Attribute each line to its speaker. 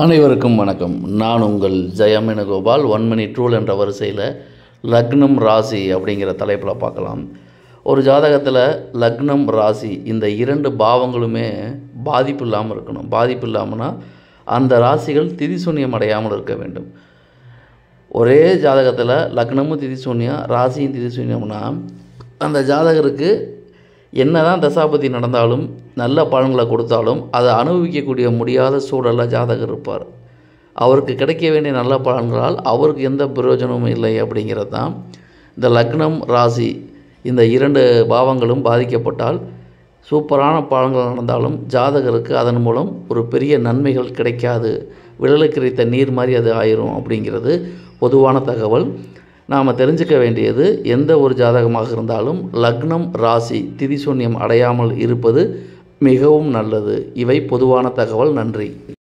Speaker 1: அனைவருக்கும் வணக்கம். நான் உங்கள் ஜெயமேனுகோபால். 1 மினிட் ரூல் என்ற வரிசையில் லக்னம் ராசி அப்படிங்கிற தலைப்பில் பார்க்கலாம். ஒரு ஜாதகத்தில் லக்னம் ராசி இந்த 2 பாவங்களுமே பாதிப்பு இல்லாமல் இருக்கணும். பாதிப்பு இல்லாமல்னா அந்த ராசிகள் திதிசூன்யம் அடையாமல் இருக்க வேண்டும். ஒரே ஜாதகத்தில் லக்னமும் திதிசூன்யம், ராசியும் திதிசூன்யம்னா அந்த ஜாதகருக்கு என்ன தான் தசாபதி நடந்தாலும் நல்ல பலன்களை கொடுத்தாலும் அதை அனுபவிக்கக்கூடிய முடியாத சூழலில் ஜாதகர் இருப்பார். அவருக்கு கிடைக்க வேண்டிய நல்ல பலன்களால் அவருக்கு எந்த பிரயோஜனமும் இல்லை. அப்படிங்கிறது தான் இந்த லக்னம் ராசி இந்த 2 பாவங்களும் பாதிக்கப்பட்டால் சூப்பரான பலன்கள் நடந்தாலும் ஜாதகருக்கு அதன் மூலம் ஒரு பெரிய நன்மைகள் கிடைக்காது. விரலுக்கு கிடைத்த நீர் மாதிரி அது ஆயிரும். அப்படிங்கிறது பொதுவான தகவல். நாம் தெரிஞ்சுக்க வேண்டியது, எந்த ஒரு ஜாதகமாக இருந்தாலும் லக்னம் ராசி திதிசூன்யம் அடையாமல் இருப்பது மிகவும் நல்லது. இவை பொதுவான தகவல். நன்றி.